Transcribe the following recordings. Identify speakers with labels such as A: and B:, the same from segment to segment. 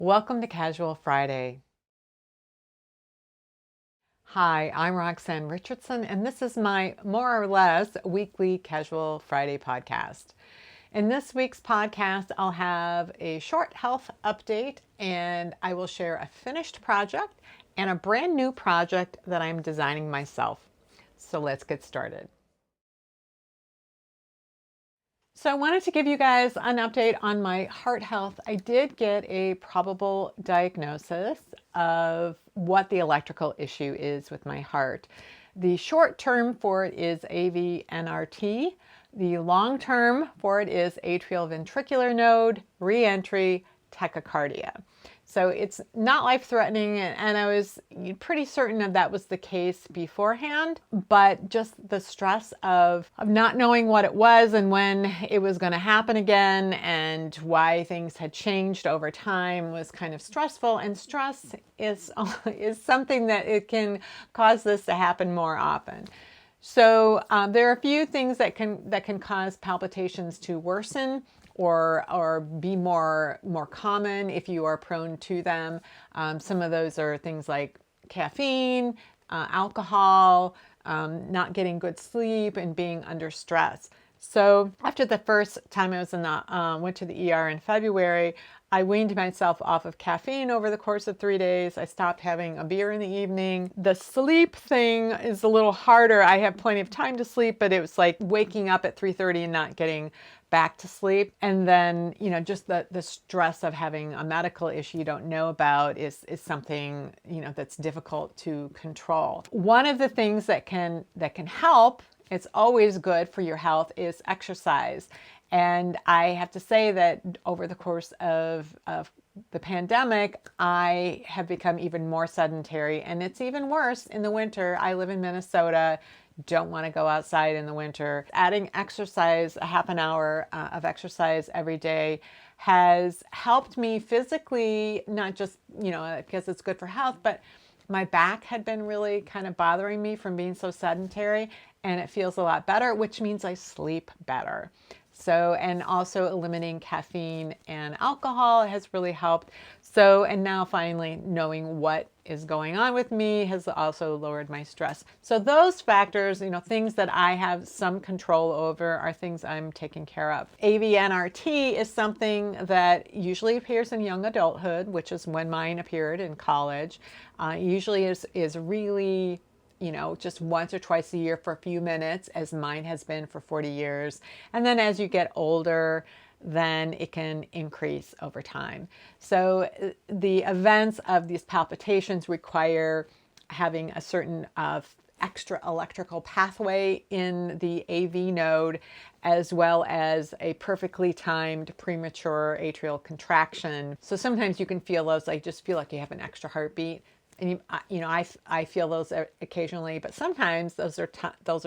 A: Welcome to Casual Friday. Hi, I'm Roxanne Richardson, and this is my more or less weekly Casual Friday podcast. In this week's podcast, I'll have a short health update, and I will share a finished project and a brand new project that I'm designing myself. So let's get started. So I wanted to give you guys an update on my heart health. I did get a probable diagnosis of what the electrical issue is with my heart. The short term for it is AVNRT. The long term for it is atrial ventricular node reentry tachycardia. So it's not life-threatening, and I was pretty certain that was the case beforehand, but just the stress of not knowing what it was and when it was going to happen again and why things had changed over time was kind of stressful, and stress is something that it can cause this to happen more often. So there are a few things that can cause palpitations to worsen or be more common if you are prone to them. Some of those are things like caffeine, alcohol, not getting good sleep, and being under stress. So after the first time I was went to the ER in February, I weaned myself off of caffeine over the course of 3 days. I stopped having a beer in the evening. The sleep thing is a little harder. I have plenty of time to sleep, but it was like waking up at 3:30 and not getting back to sleep. And then, just the stress of having a medical issue you don't know about is something, that's difficult to control. One of the things that can help, it's always good for your health, is exercise. And I have to say that over the course of the pandemic, I have become even more sedentary, and it's even worse in the winter. I live in Minnesota, don't want to go outside in the winter. Adding exercise, a half an hour of exercise every day, has helped me physically, not just, because it's good for health, but my back had been really kind of bothering me from being so sedentary, and it feels a lot better, which means I sleep better. So, and also eliminating caffeine and alcohol has really helped. So, and now finally knowing what is going on with me has also lowered my stress. So those factors, things that I have some control over, are things I'm taking care of. AVNRT is something that usually appears in young adulthood, which is when mine appeared in college. Usually is really just once or twice a year for a few minutes, as mine has been for 40 years. And then as you get older, then it can increase over time. So the events of these palpitations require having a certain extra electrical pathway in the AV node, as well as a perfectly timed premature atrial contraction. So sometimes you can feel those, like just feel like you have an extra heartbeat. And I feel those occasionally, but sometimes those are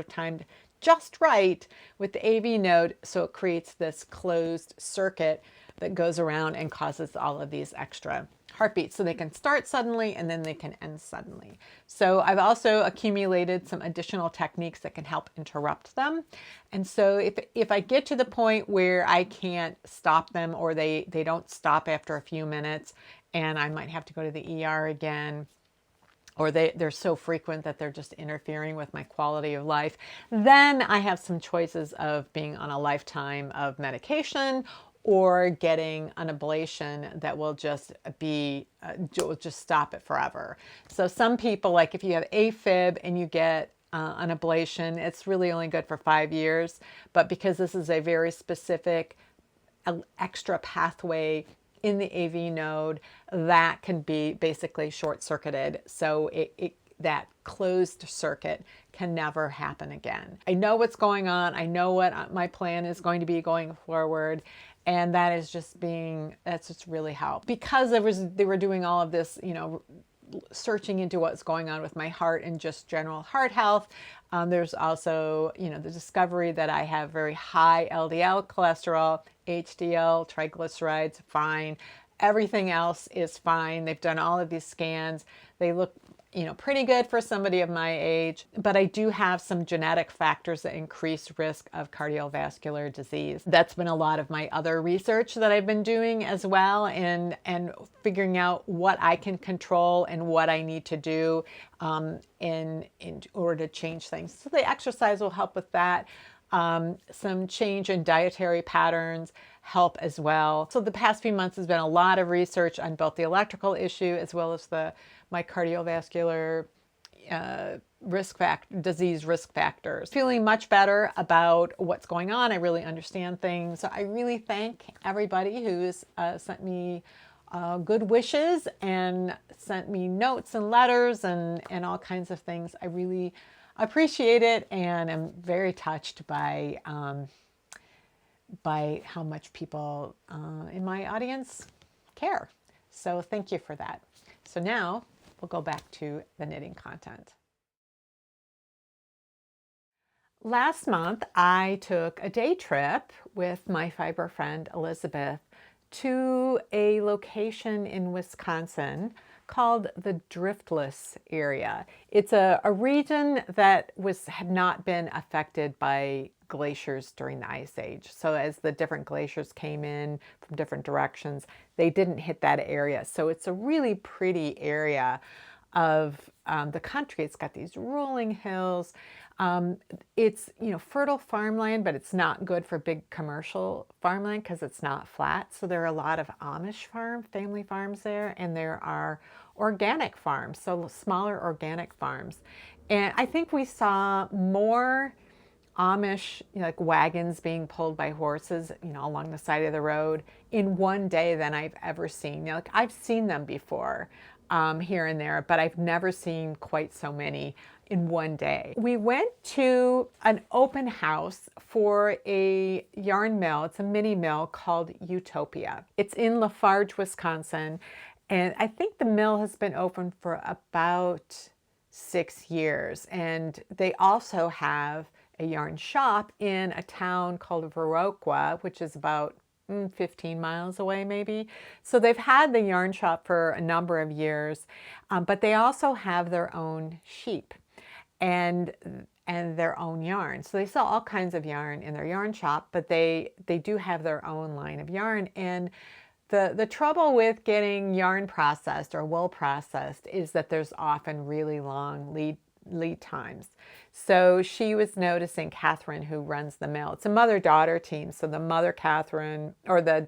A: timed just right with the AV node, so it creates this closed circuit that goes around and causes all of these extra heartbeats. So they can start suddenly and then they can end suddenly. So I've also accumulated some additional techniques that can help interrupt them. And so if I get to the point where I can't stop them, or they don't stop after a few minutes, and I might have to go to the ER again, or they're so frequent that they're just interfering with my quality of life, then I have some choices of being on a lifetime of medication or getting an ablation that will just stop it forever. So some people, like if you have AFib and you get an ablation, it's really only good for 5 years. But because this is a very specific extra pathway in the AV node, that can be basically short-circuited. So that closed circuit can never happen again. I know what's going on. I know what my plan is going to be going forward. And that's just really helped. Because they were doing all of this, searching into what's going on with my heart and just general heart health. There's also, the discovery that I have very high LDL cholesterol, HDL, triglycerides, fine. everything else is fine. They've done all of these scans. They look, pretty good for somebody of my age, but I do have some genetic factors that increase risk of cardiovascular disease. That's been a lot of my other research that I've been doing as well, and figuring out what I can control and what I need to do in order to change things. So the exercise will help with that. Some change in dietary patterns help as well. So the past few months has been a lot of research on both the electrical issue as well as my cardiovascular disease risk factors. Feeling much better about what's going on. I really understand things. So I really thank everybody who's sent me good wishes and sent me notes and letters and all kinds of things. I really appreciate it, and I'm very touched by how much people in my audience care. So thank you for that. So now we'll go back to the knitting content. Last month, I took a day trip with my fiber friend Elizabeth to a location in Wisconsin called the Driftless area. It's a region that had not been affected by glaciers during the Ice Age. So as the different glaciers came in from different directions, they didn't hit that area. So it's a really pretty area of the country. It's got these rolling hills. It's, fertile farmland, but it's not good for big commercial farmland because it's not flat. So there are a lot of Amish family farms there, and there are organic farms, so smaller organic farms. And I think we saw more Amish, like wagons being pulled by horses, along the side of the road in one day than I've ever seen. Like I've seen them before here and there, but I've never seen quite so many in one day. We went to an open house for a yarn mill. It's a mini mill called Utopia. It's in Lafarge, Wisconsin. And I think the mill has been open for about 6 years. And they also have a yarn shop in a town called Berroco, which is about 15 miles away maybe. So they've had the yarn shop for a number of years, but they also have their own sheep and their own yarn. So they sell all kinds of yarn in their yarn shop, but they do have their own line of yarn. And the trouble with getting yarn processed or wool processed is that there's often really long lead times. So she was noticing, Catherine, who runs the mill. It's a mother-daughter team. So the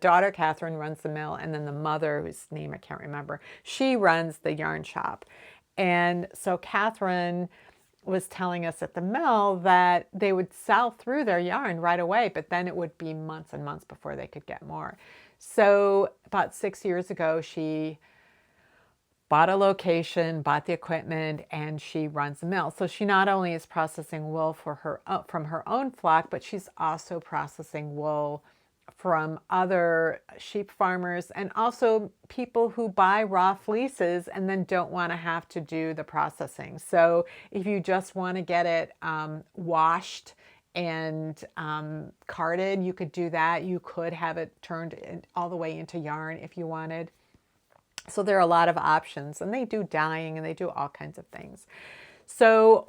A: daughter Catherine runs the mill, and then the mother, whose name I can't remember, she runs the yarn shop. And so Catherine was telling us at the mill that they would sell through their yarn right away, but then it would be months and months before they could get more. So about 6 years ago, she bought a location, bought the equipment, and she runs the mill. So she not only is processing wool from her own flock, but she's also processing wool from other sheep farmers and also people who buy raw fleeces and then don't want to have to do the processing. So if you just want to get it washed and carded, you could do that. You could have it turned all the way into yarn if you wanted. So there are a lot of options, and they do dyeing and they do all kinds of things. So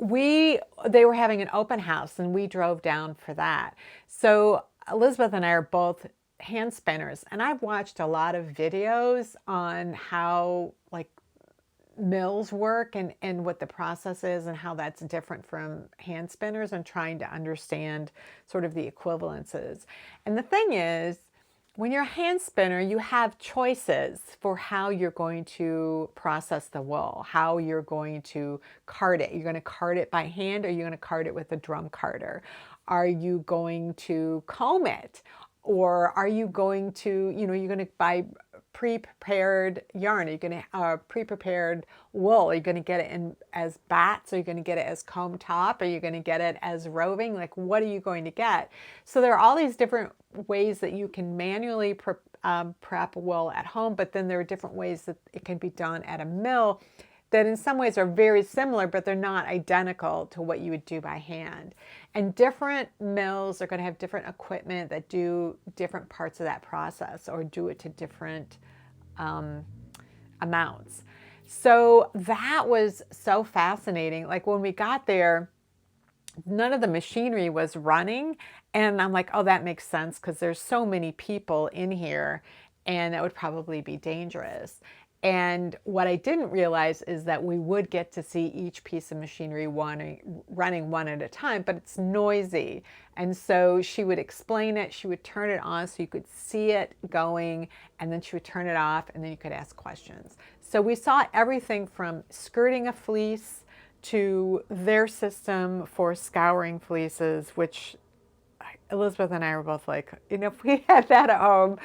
A: they were having an open house, and we drove down for that. So Elizabeth and I are both hand spinners, and I've watched a lot of videos on how mills work and what the process is and how that's different from hand spinners, and trying to understand sort of the equivalences. And the thing is, when you're a hand spinner, you have choices for how you're going to process the wool, how you're going to card it. You're going to card it by hand, or you're going to card it with a drum carder. Are you going to comb it? Or are you going to, you're going to buy pre-prepared yarn? Are you going to pre-prepared wool? Are you going to get it as bats? Are you going to get it as comb top? Are you going to get it as roving? What are you going to get? So there are all these different ways that you can manually prep wool at home, but then there are different ways that it can be done at a mill that in some ways are very similar, but they're not identical to what you would do by hand. And different mills are going to have different equipment that do different parts of that process, or do it to different amounts. So that was so fascinating. Like when we got there, none of the machinery was running. And I'm like, oh, that makes sense because there's so many people in here and that would probably be dangerous. And what I didn't realize is that we would get to see each piece of machinery running one at a time, but it's noisy. And so she would explain it, she would turn it on so you could see it going, and then she would turn it off, and then you could ask questions. So we saw everything from skirting a fleece to their system for scouring fleeces, which Elizabeth and I were both like, you know, if we had that at home,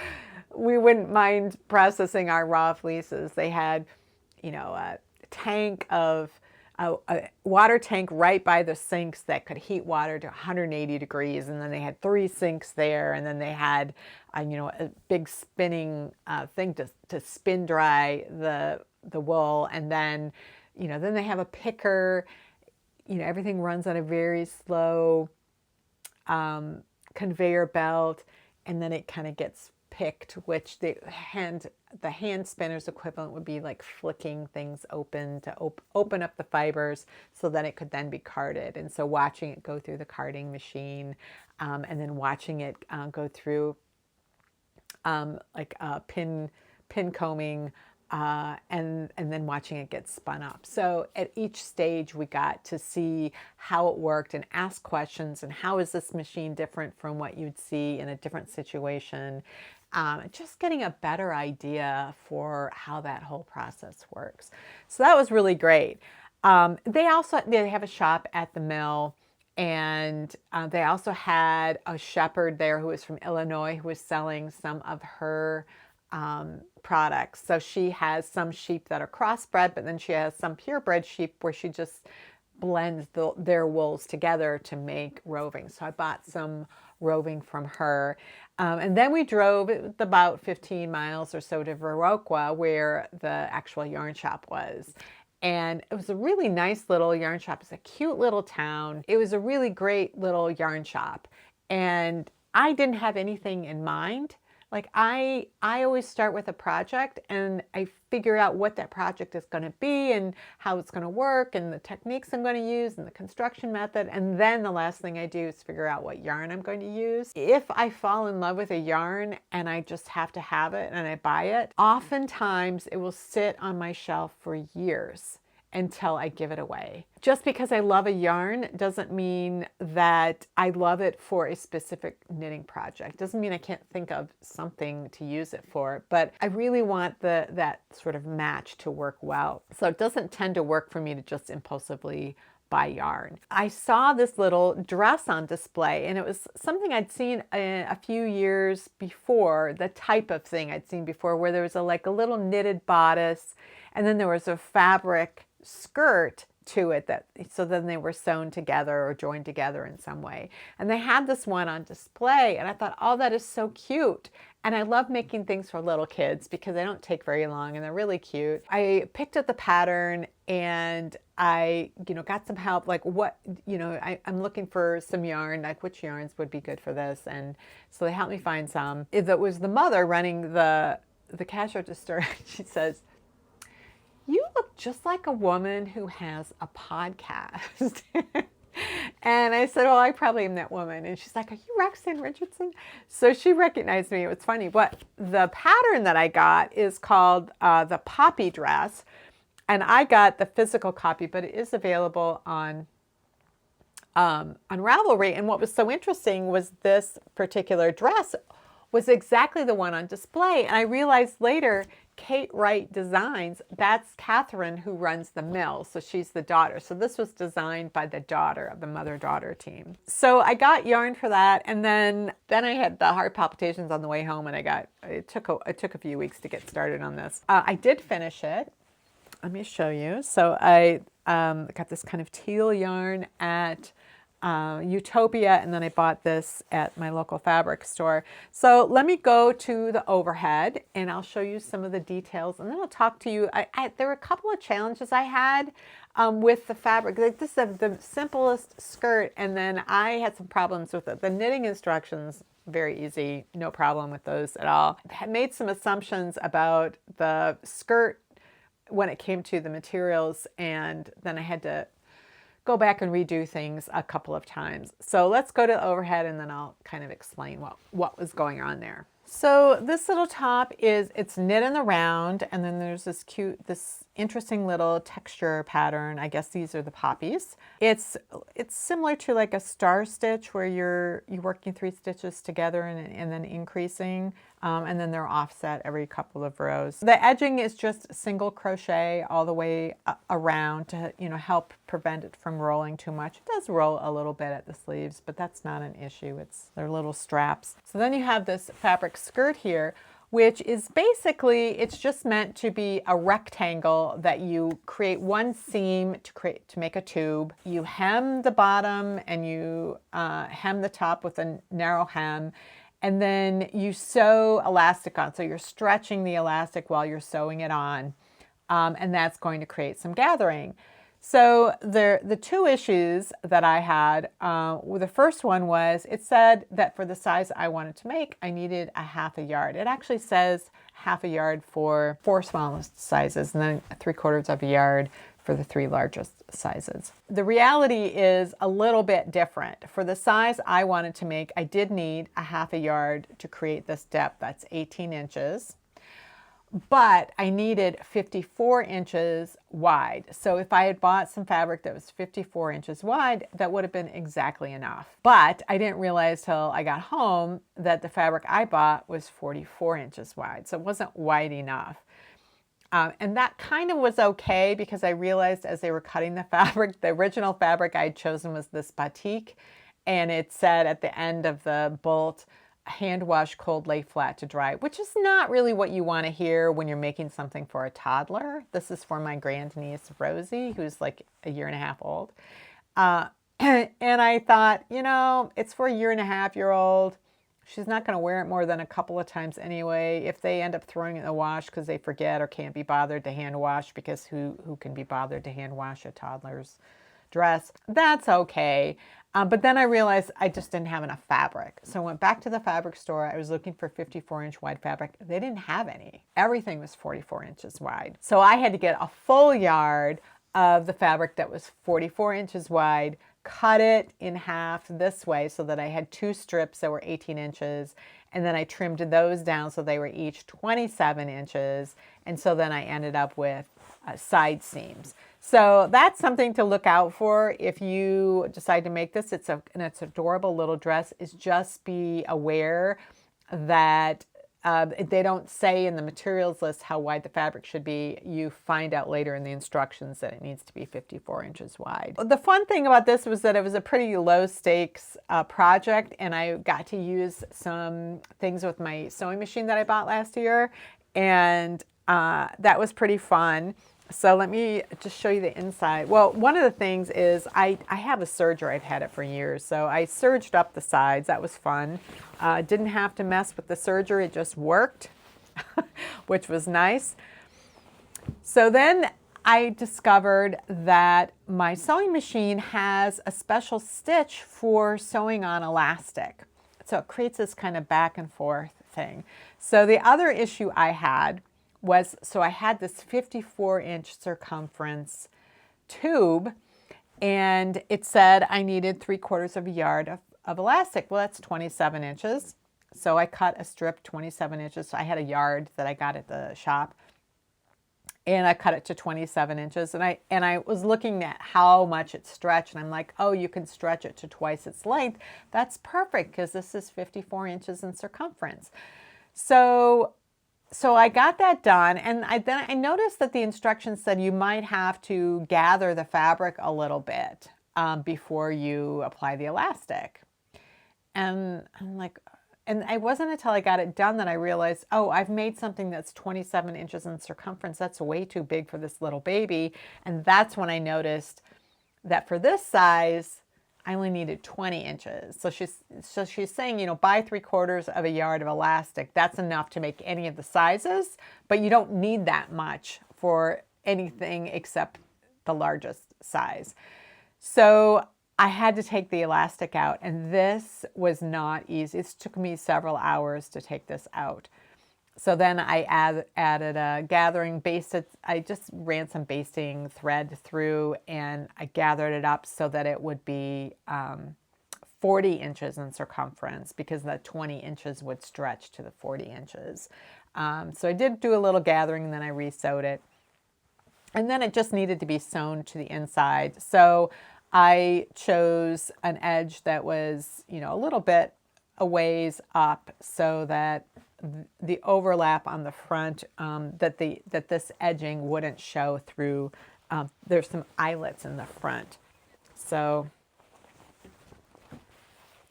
A: we wouldn't mind processing our raw fleeces. They had, you know, a tank of a water tank right by the sinks that could heat water to 180 degrees, and then they had 3 sinks there, and then they had, you know, a big spinning thing to spin dry the wool, and then, you know, then they have a picker. You know, everything runs on a very slow conveyor belt, and then it kind of gets picked, which the hand spinner's equivalent would be like flicking things open to open up the fibers so that it could then be carded. And so watching it go through the carding machine, and then watching it go through like pin combing, and then watching it get spun up. So at each stage we got to see how it worked and ask questions, and how is this machine different from what you'd see in a different situation. Just getting a better idea for how that whole process works. So that was really great. They have a shop at the mill, and they also had a shepherd there who was from Illinois who was selling some of her products. So she has some sheep that are crossbred, but then she has some purebred sheep where she just blends their wools together to make roving. So I bought some roving from her. And then we drove about 15 miles or so to Berroco, where the actual yarn shop was. And it was a really nice little yarn shop. It's a cute little town. It was a really great little yarn shop. And I didn't have anything in mind. Like I always start with a project, and I figure out what that project is going to be and how it's going to work and the techniques I'm going to use and the construction method. And then the last thing I do is figure out what yarn I'm going to use. If I fall in love with a yarn and I just have to have it and I buy it, oftentimes it will sit on my shelf for years until I give it away. Just because I love a yarn doesn't mean that I love it for a specific knitting project. Doesn't mean I can't think of something to use it for, but I really want that sort of match to work well. So it doesn't tend to work for me to just impulsively buy yarn. I saw this little dress on display, and it was something I'd seen a few years before, the type of thing I'd seen before, where there was like a little knitted bodice, and then there was a fabric skirt to it, so then they were sewn together or joined together in some way. And they had this one on display, and I thought, oh, that is so cute. And I love making things for little kids because they don't take very long and they're really cute. I picked up the pattern, and I, got some help, like what, I'm looking for some yarn, like which yarns would be good for this. And so they helped me find some. It was the mother running the cash register. She says, "You look just like a woman who has a podcast." And I said, "Oh, I probably am that woman." And she's like, "Are you Roxanne Richardson?" So she recognized me. It was funny. The pattern that I got is called the Poppy dress. And I got the physical copy, but it is available on Ravelry. And what was so interesting was this particular dress was exactly the one on display. And I realized later, Kate Wright Designs, that's Catherine who runs the mill. So she's the daughter. So this was designed by the daughter of the mother-daughter team. So I got yarn for that. And then I had the heart palpitations on the way home, and it took a few weeks to get started on this. I did finish it. Let me show you. So I got this kind of teal yarn at Utopia, and then I bought this at my local fabric store. So let me go to the overhead and I'll show you some of the details, and then I'll talk to you. There were a couple of challenges I had with the fabric. Like, this is the simplest skirt, and then I had some problems with it. The knitting instructions, very easy, no problem with those at all. I made some assumptions about the skirt when it came to the materials, and then I had to go back and redo things a couple of times. So let's go to the overhead, and then I'll kind of explain what was going on there. So this little top it's knit in the round, and then there's this interesting little texture pattern. I guess these are the poppies. It's similar to like a star stitch, where you're working 3 stitches together and then increasing, and then they're offset every couple of rows. The edging is just single crochet all the way around to help prevent it from rolling too much. It does roll a little bit at the sleeves, but that's not an issue. They're little straps. So then you have this fabric skirt here, which is basically, it's just meant to be a rectangle that you create one seam to make a tube. You hem the bottom and you hem the top with a narrow hem, and then you sew elastic on. So you're stretching the elastic while you're sewing it on, and that's going to create some gathering. So the 2 issues that I had, the first one was, it said that for the size I wanted to make, I needed a ½ yard. It actually says ½ yard for 4 smallest sizes, and then 3/4 yard for the 3 largest sizes. The reality is a little bit different. For the size I wanted to make, I did need a ½ yard to create this depth. That's 18 inches. But I needed 54 inches wide. So if I had bought some fabric that was 54 inches wide, that would have been exactly enough. But I didn't realize till I got home that the fabric I bought was 44 inches wide. So it wasn't wide enough. And that kind of was okay, because I realized as they were cutting the fabric, the original fabric I had chosen was this batik. And it said at the end of the bolt, hand wash, cold, lay flat to dry, which is not really what you want to hear when you're making something for a toddler. This is for my grandniece, Rosie, who's like a 1.5 years old. And I thought, it's for a 1.5-year-old. She's not going to wear it more than a couple of times anyway. If they end up throwing it in the wash because they forget or can't be bothered to hand wash, because who can be bothered to hand wash a toddler's dress, that's okay. But then I realized I just didn't have enough fabric. So I went back to the fabric store. I was looking for 54-inch wide fabric. They didn't have any. Everything was 44 inches wide. So I had to get a full yard of the fabric that was 44 inches wide, cut it in half this way so that I had 2 strips that were 18 inches. And then I trimmed those down so they were each 27 inches. And so then I ended up with side seams. So that's something to look out for if you decide to make this. It's an adorable little dress. Is just be aware that they don't say in the materials list how wide the fabric should be. You find out later in the instructions that it needs to be 54 inches wide. The fun thing about this was that it was a pretty low stakes project, and I got to use some things with my sewing machine that I bought last year, and that was pretty fun. So let me just show you the inside. Well, one of the things is I have a serger. I've had it for years. So I serged up the sides. That was fun. Didn't have to mess with the serger. It just worked, which was nice. So then I discovered that my sewing machine has a special stitch for sewing on elastic. So it creates this kind of back and forth thing. So the other issue I had was, so I had this 54-inch circumference tube, and it said I needed 3/4 yard of elastic. Well, that's 27 inches. So I cut a strip 27 inches. So I had a yard that I got at the shop, and I cut it to 27 inches. And I was looking at how much it stretched, and I'm like, oh, you can stretch it to twice its length. That's perfect, because this is 54 inches in circumference. So I got that done, and then I noticed that the instructions said you might have to gather the fabric a little bit before you apply the elastic. And I'm like, and it wasn't until I got it done that I realized, oh, I've made something that's 27 inches in circumference. That's way too big for this little baby. And that's when I noticed that for this size, I only needed 20 inches. So she's saying, you know, buy 3/4 of a yard of elastic. That's enough to make any of the sizes, but you don't need that much for anything except the largest size. So I had to take the elastic out, and this was not easy. It took me several hours to take this out. So then I added a gathering, basted. I just ran some basting thread through, and I gathered it up so that it would be 40 inches in circumference, because the 20 inches would stretch to the 40 inches. So I did do a little gathering, and then I re-sewed it. And then it just needed to be sewn to the inside. So I chose an edge that was, you know, a little bit a ways up, so that the overlap on the front, that this edging wouldn't show through. There's some eyelets in the front. So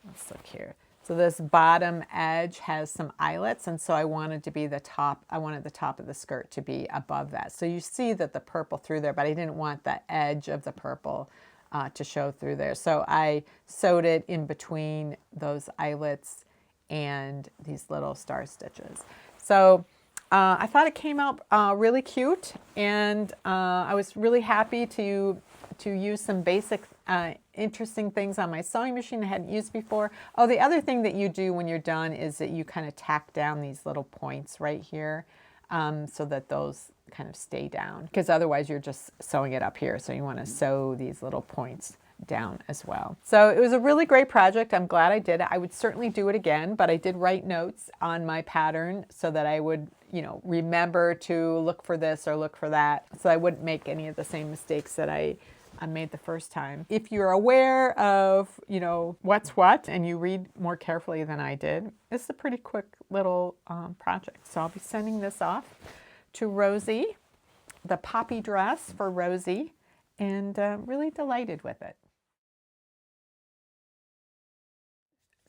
A: let's look here. So this bottom edge has some eyelets, and so I wanted to be the top. I wanted the top of the skirt to be above that. So you see that the purple through there, but I didn't want the edge of the purple to show through there. So I sewed it in between those eyelets and these little star stitches. So I thought it came out really cute, and I was really happy to use some basic interesting things on my sewing machine I hadn't used before. Oh, the other thing that you do when you're done is that you kind of tack down these little points right here, so that those kind of stay down, because otherwise you're just sewing it up here. So you want to sew these little points down as well. So it was a really great project. I'm glad I did it. I would certainly do it again, but I did write notes on my pattern so that I would, you know, remember to look for this or look for that, so I wouldn't make any of the same mistakes that I made the first time. If you're aware of, you know, what's what, and you read more carefully than I did, it's a pretty quick little project. So I'll be sending this off to Rosie, the poppy dress for Rosie, and really delighted with it.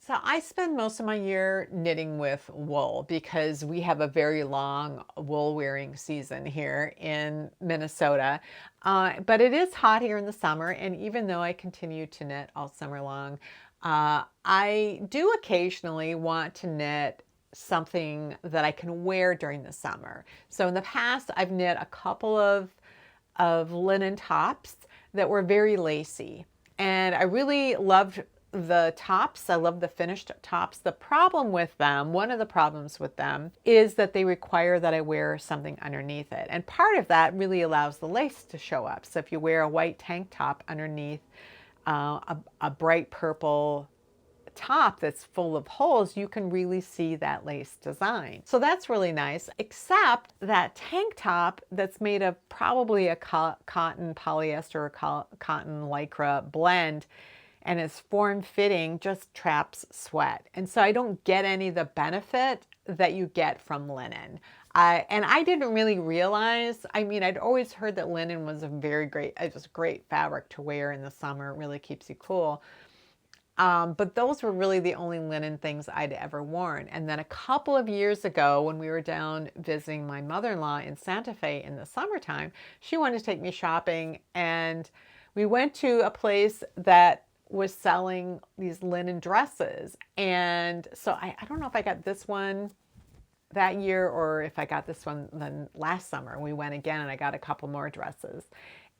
A: So I spend most of my year knitting with wool, because we have a very long wool wearing season here in Minnesota. But it is hot here in the summer, and even though I continue to knit all summer long, I do occasionally want to knit something that I can wear during the summer. So in the past, I've knit a couple of linen tops that were very lacy, and I really loved the tops. I love the finished tops. The problem with them, one of the problems with them, is that they require that I wear something underneath it. And part of that really allows the lace to show up. So if you wear a white tank top underneath a bright purple top that's full of holes, you can really see that lace design. So that's really nice, except that tank top that's made of probably a cotton polyester or cotton lycra blend, and is form-fitting, just traps sweat. And so I don't get any of the benefit that you get from linen. And I didn't really realize, I mean, I'd always heard that linen was just great fabric to wear in the summer. It really keeps you cool. But those were really the only linen things I'd ever worn. And then a couple of years ago, when we were down visiting my mother-in-law in Santa Fe in the summertime, she wanted to take me shopping, and we went to a place that was selling these linen dresses. And so I don't know if I got this one that year or if I got this one then last summer. We went again, and I got a couple more dresses.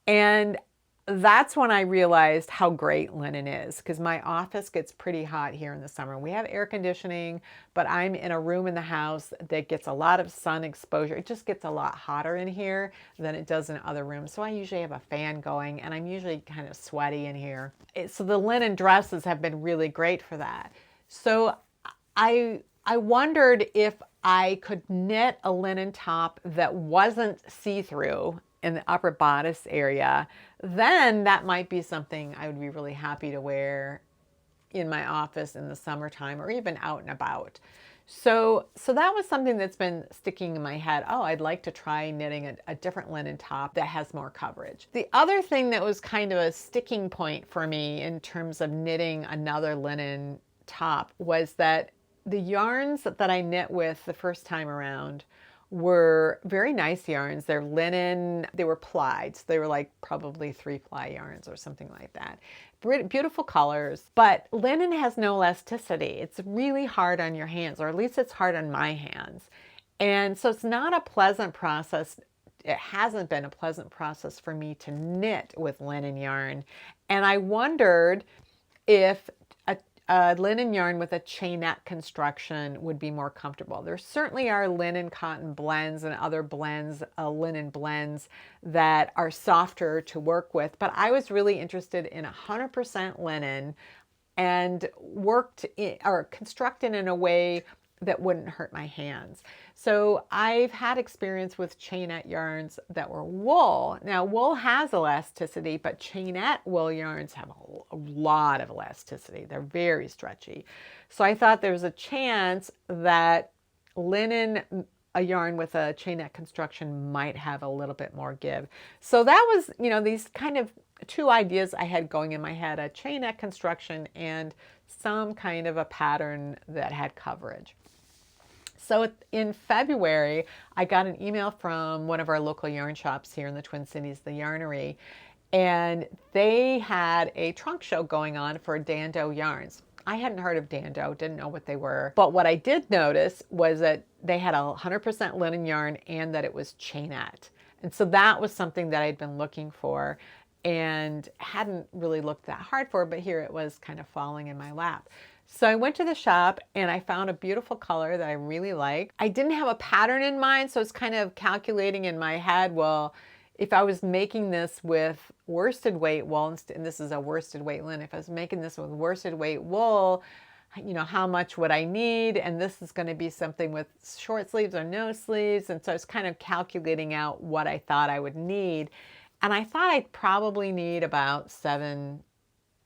A: And that's when I realized how great linen is, because my office gets pretty hot here in the summer. We have air conditioning, but I'm in a room in the house that gets a lot of sun exposure. It just gets a lot hotter in here than it does in other rooms. So I usually have a fan going, and I'm usually kind of sweaty in here. So the linen dresses have been really great for that. So I wondered if I could knit a linen top that wasn't see-through in the upper bodice area. Then that might be something I would be really happy to wear in my office in the summertime, or even out and about. So that was something that's been sticking in my head. Oh, I'd like to try knitting a different linen top that has more coverage. The other thing that was kind of a sticking point for me in terms of knitting another linen top was that the yarns that I knit with the first time around were very nice yarns. They're linen, they were plied, so they were like probably 3-ply yarns or something like that. Beautiful colors, but linen has no elasticity. It's really hard on your hands, or at least it's hard on my hands. And so it's not a pleasant process. It hasn't been a pleasant process for me to knit with linen yarn. And I wondered if a linen yarn with a chainette construction would be more comfortable. There certainly are linen cotton blends and other blends, linen blends that are softer to work with, but I was really interested in 100% linen and constructed in a way that wouldn't hurt my hands. So I've had experience with chainette yarns that were wool. Now wool has elasticity, but chainette wool yarns have a lot of elasticity. They're very stretchy. So I thought there was a chance that a yarn with a chainette construction might have a little bit more give. So that was, these kind of two ideas I had going in my head, a chainette construction and some kind of a pattern that had coverage. So in February, I got an email from one of our local yarn shops here in the Twin Cities, the Yarnery, and they had a trunk show going on for DanDoh yarns. I hadn't heard of DanDoh, didn't know what they were, but what I did notice was that they had 100% linen yarn and that it was chainette. And so that was something that I'd been looking for and hadn't really looked that hard for, but here it was kind of falling in my lap. So I went to the shop and I found a beautiful color that I really liked. I didn't have a pattern in mind, so I was kind of calculating in my head, well, if I was making this with worsted weight wool, and this is a worsted weight linen, if I was making this with worsted weight wool, how much would I need? And this is going to be something with short sleeves or no sleeves. And so I was kind of calculating out what I thought I would need. And I thought I'd probably need about 7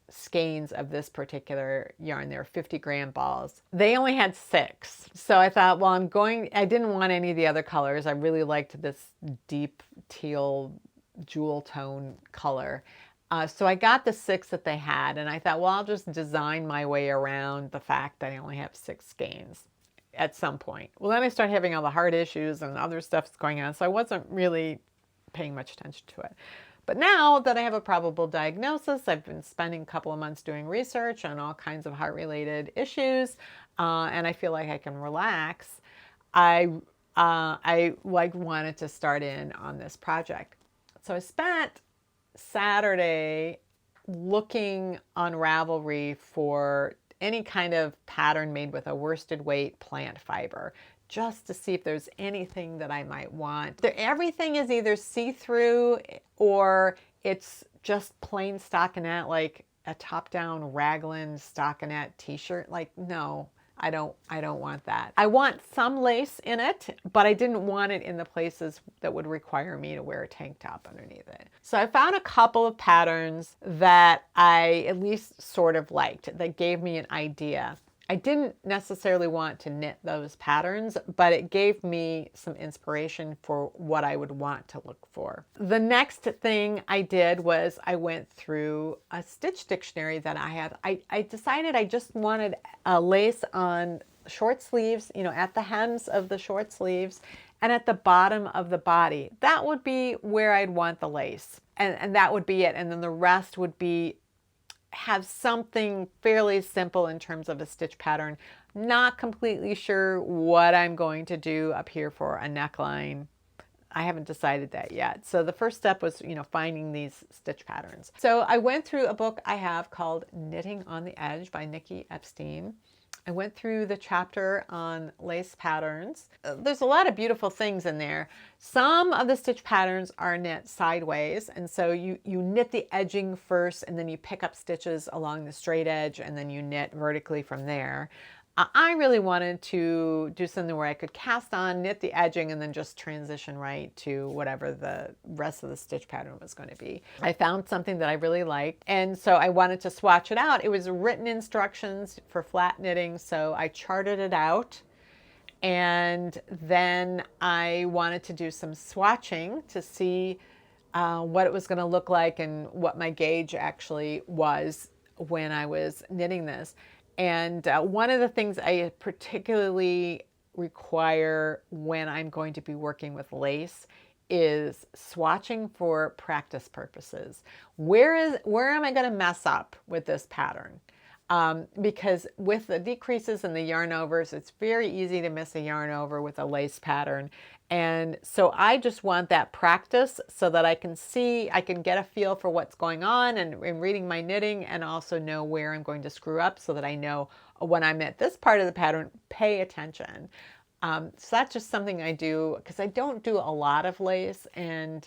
A: skeins of this particular yarn. They were 50-gram balls. They only had 6. So I thought, well, I didn't want any of the other colors. I really liked this deep teal jewel tone color. So I got the 6 that they had, and I thought, well, I'll just design my way around the fact that I only have 6 skeins at some point. Well, then I started having all the heart issues and other stuff's going on, so I wasn't really paying much attention to it. But now that I have a probable diagnosis, I've been spending a couple of months doing research on all kinds of heart-related issues, and I feel like I can relax. I wanted to start in on this project. So I spent Saturday looking on Ravelry for any kind of pattern made with a worsted weight plant fiber, just to see if there's anything that I might want. Everything is either see-through or it's just plain stockinette, like a top-down raglan stockinette t-shirt. Like, no, I don't want that. I want some lace in it, but I didn't want it in the places that would require me to wear a tank top underneath it. So I found a couple of patterns that I at least sort of liked, that gave me an idea. I didn't necessarily want to knit those patterns, but it gave me some inspiration for what I would want to look for. The next thing I did was I went through a stitch dictionary that I had. I decided I just wanted a lace on short sleeves, at the hems of the short sleeves and at the bottom of the body. That would be where I'd want the lace, and that would be it. And then the rest would have something fairly simple in terms of a stitch pattern. Not completely sure what I'm going to do up here for a neckline. I haven't decided that yet. So the first step was, finding these stitch patterns. So I went through a book I have called Knitting on the Edge by Nikki Epstein. I went through the chapter on lace patterns. There's a lot of beautiful things in there. Some of the stitch patterns are knit sideways, and so you knit the edging first, and then you pick up stitches along the straight edge, and then you knit vertically from there. I really wanted to do something where I could cast on, knit the edging, and then just transition right to whatever the rest of the stitch pattern was going to be. I found something that I really liked, and so I wanted to swatch it out. It was written instructions for flat knitting, so I charted it out, and then I wanted to do some swatching to see what it was going to look like and what my gauge actually was when I was knitting this. And one of the things I particularly require when I'm going to be working with lace is swatching for practice purposes. Where am I going to mess up with this pattern? Because with the decreases and the yarn overs, it's very easy to miss a yarn over with a lace pattern. And so I just want that practice so that I can see, I can get a feel for what's going on and reading my knitting, and also know where I'm going to screw up so that I know when I'm at this part of the pattern, pay attention. So that's just something I do because I don't do a lot of lace, and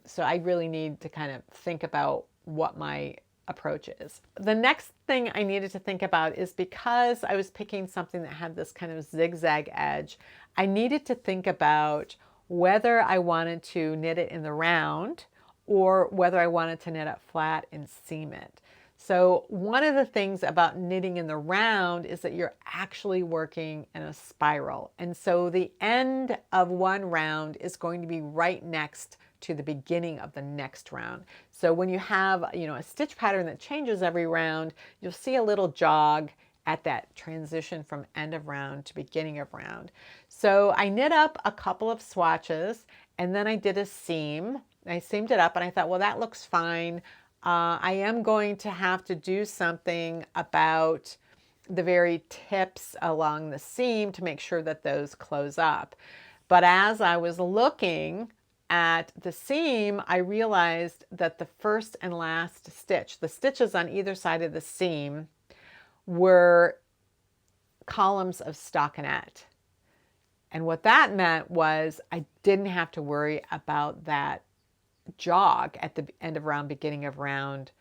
A: so I really need to kind of think about what my approach is. The next thing I needed to think about is, because I was picking something that had this kind of zigzag edge, I needed to think about whether I wanted to knit it in the round or whether I wanted to knit it flat and seam it. So one of the things about knitting in the round is that you're actually working in a spiral. And so the end of one round is going to be right next to the beginning of the next round. So when you have, a stitch pattern that changes every round, you'll see a little jog at that transition from end of round to beginning of round. So I knit up a couple of swatches, and then I did a seam. I seamed it up, and I thought, well, that looks fine. I am going to have to do something about the very tips along the seam to make sure that those close up. But as I was looking at the seam, I realized that the first and last stitch, the stitches on either side of the seam, were columns of stockinette. And what that meant was I didn't have to worry about that jog at the end of round, beginning of round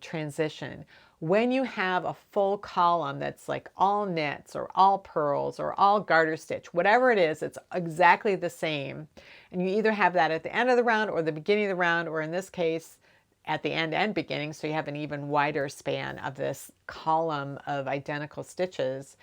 A: transition. When you have a full column that's like all knits or all purls or all garter stitch, whatever it is, it's exactly the same. And you either have that at the end of the round or the beginning of the round, or in this case, at the end and beginning, so you have an even wider span of this column of identical stitches.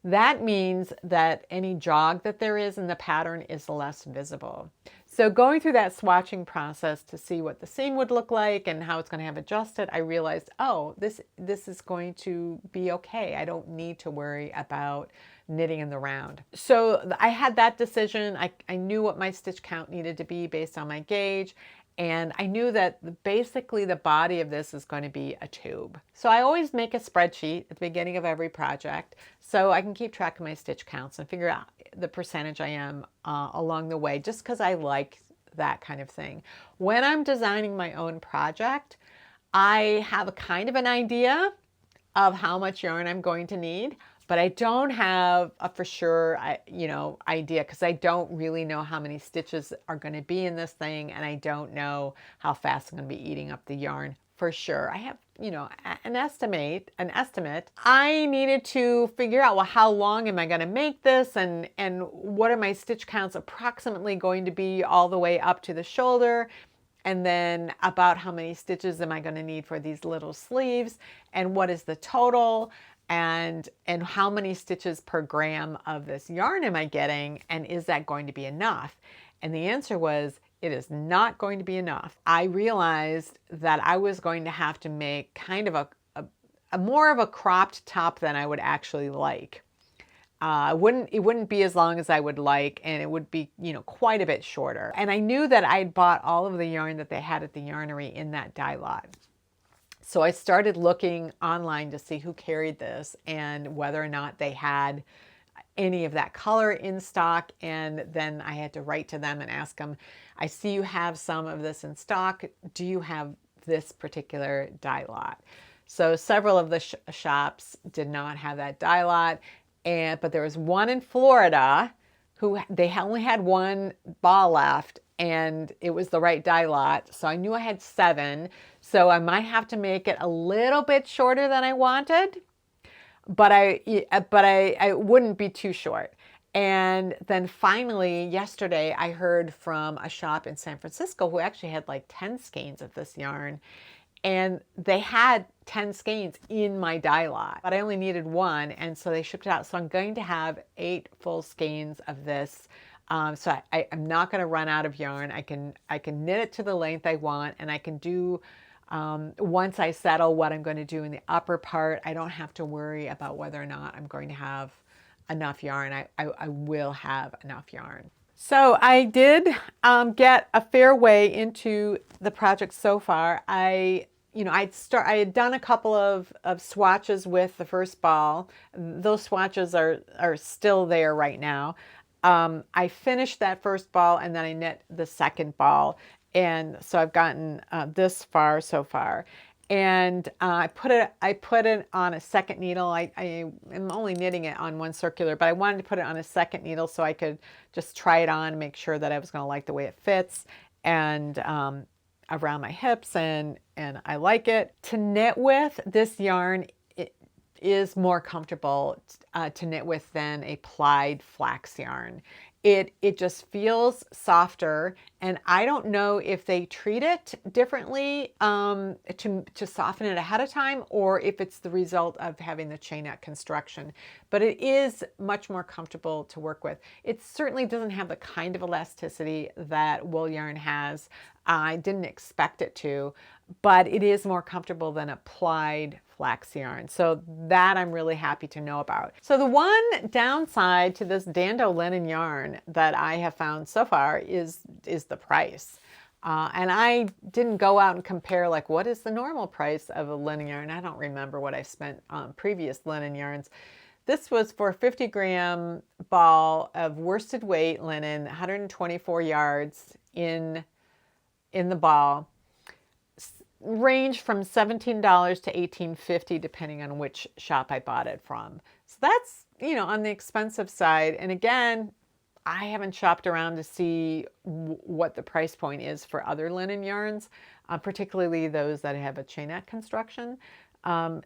A: That means that any jog that there is in the pattern is less visible. So going through that swatching process to see what the seam would look like and how it's going to have adjusted, I realized, oh, this is going to be okay. I don't need to worry about knitting in the round. So I had that decision. I knew what my stitch count needed to be based on my gauge. And I knew that basically the body of this is going to be a tube. So I always make a spreadsheet at the beginning of every project so I can keep track of my stitch counts and figure out the percentage I am along the way, just because I like that kind of thing. When I'm designing my own project, I have a kind of an idea of how much yarn I'm going to need, but I don't have a for sure, idea, because I don't really know how many stitches are going to be in this thing, and I don't know how fast I'm going to be eating up the yarn for sure. I have, an estimate. I needed to figure out, well, how long am I going to make this, and what are my stitch counts approximately going to be all the way up to the shoulder, and then about how many stitches am I going to need for these little sleeves, and what is the total, and how many stitches per gram of this yarn am I getting, and is that going to be enough? And the answer was, it is not going to be enough. I realized that I was going to have to make kind of a more of a cropped top than I would actually like. It wouldn't be as long as I would like, and it would be, quite a bit shorter. And I knew that I'd bought all of the yarn that they had at the yarnery in that dye lot. So I started looking online to see who carried this and whether or not they had any of that color in stock. And then I had to write to them and ask them, I see you have some of this in stock. Do you have this particular dye lot? So several of the shops did not have that dye lot. But there was one in Florida who they only had one ball left, and it was the right dye lot. So I knew I had 7. So I might have to make it a little bit shorter than I wanted, but I wouldn't be too short. And then finally yesterday I heard from a shop in San Francisco who actually had like 10 skeins of this yarn, and they had 10 skeins in my dye lot, but I only needed 1, and so they shipped it out. So I'm going to have 8 full skeins of this. So I'm not going to run out of yarn. I can knit it to the length I want, and I can do, once I settle what I'm going to do in the upper part, I don't have to worry about whether or not I'm going to have enough yarn. I will have enough yarn. So I did get a fair way into the project so far. I had done a couple of swatches with the first ball. Those swatches are still there right now. I finished that first ball and then I knit the second ball. And so I've gotten this far so far. And I put it on a second needle. I am only knitting it on one circular, but I wanted to put it on a second needle so I could just try it on and make sure that I was going to like the way it fits and around my hips, and I like it. To knit with, this yarn is more comfortable to knit with than a plied flax yarn. It just feels softer, and I don't know if they treat it differently to soften it ahead of time, or if it's the result of having the chainette construction, but it is much more comfortable to work with. It certainly doesn't have the kind of elasticity that wool yarn has. I didn't expect it to, but it is more comfortable than applied flax yarn. So that I'm really happy to know about. So the one downside to this DanDoh linen yarn that I have found so far is the price. And I didn't go out and compare like what is the normal price of a linen yarn. I don't remember what I spent on previous linen yarns. This was for a 50-gram ball of worsted weight linen, 124 yards in the ball. Range from $17 to $18.50 depending on which shop I bought it from. So that's, on the expensive side. And again, I haven't shopped around to see what the price point is for other linen yarns, particularly those that have a chainette construction.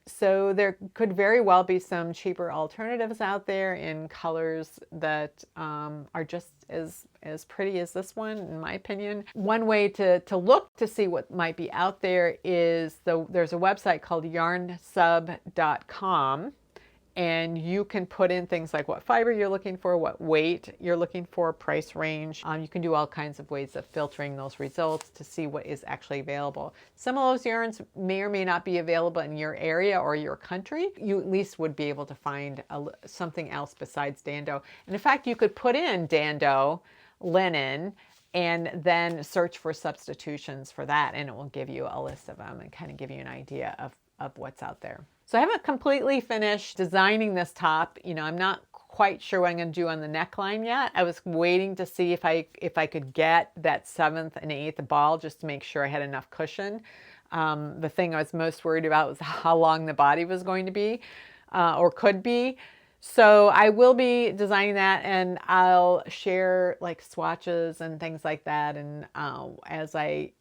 A: So there could very well be some cheaper alternatives out there in colors that are just as pretty as this one, in my opinion. One way to look to see what might be out there is there's a website called yarnsub.com. And you can put in things like what fiber you're looking for, what weight you're looking for, price range. You can do all kinds of ways of filtering those results to see what is actually available. Some of those yarns may or may not be available in your area or your country. You at least would be able to find something else besides DanDoh. And in fact, you could put in DanDoh linen and then search for substitutions for that, and it will give you a list of them and kind of give you an idea of what's out there. So I haven't completely finished designing this top. I'm not quite sure what I'm going to do on the neckline yet. I was waiting to see if I could get that 7th and 8th ball just to make sure I had enough cushion. The thing I was most worried about was how long the body was going to be or could be. So I will be designing that, and I'll share like swatches and things like that. And as I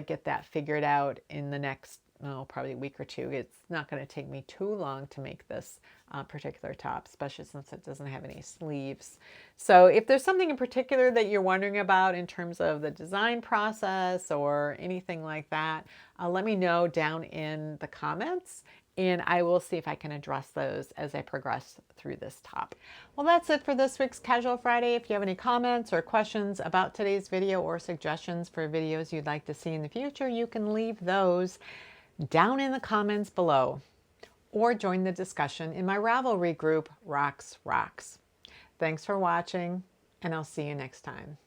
A: get that figured out in the next probably a week or two. It's not going to take me too long to make this particular top, especially since it doesn't have any sleeves. So if there's something in particular that you're wondering about in terms of the design process or anything like that, let me know down in the comments, and I will see if I can address those as I progress through this top. Well, that's it for this week's Casual Friday. If you have any comments or questions about today's video or suggestions for videos you'd like to see in the future, you can leave those down in the comments below, or join the discussion in my Ravelry group, Rox Rocks. Thanks for watching, and I'll see you next time.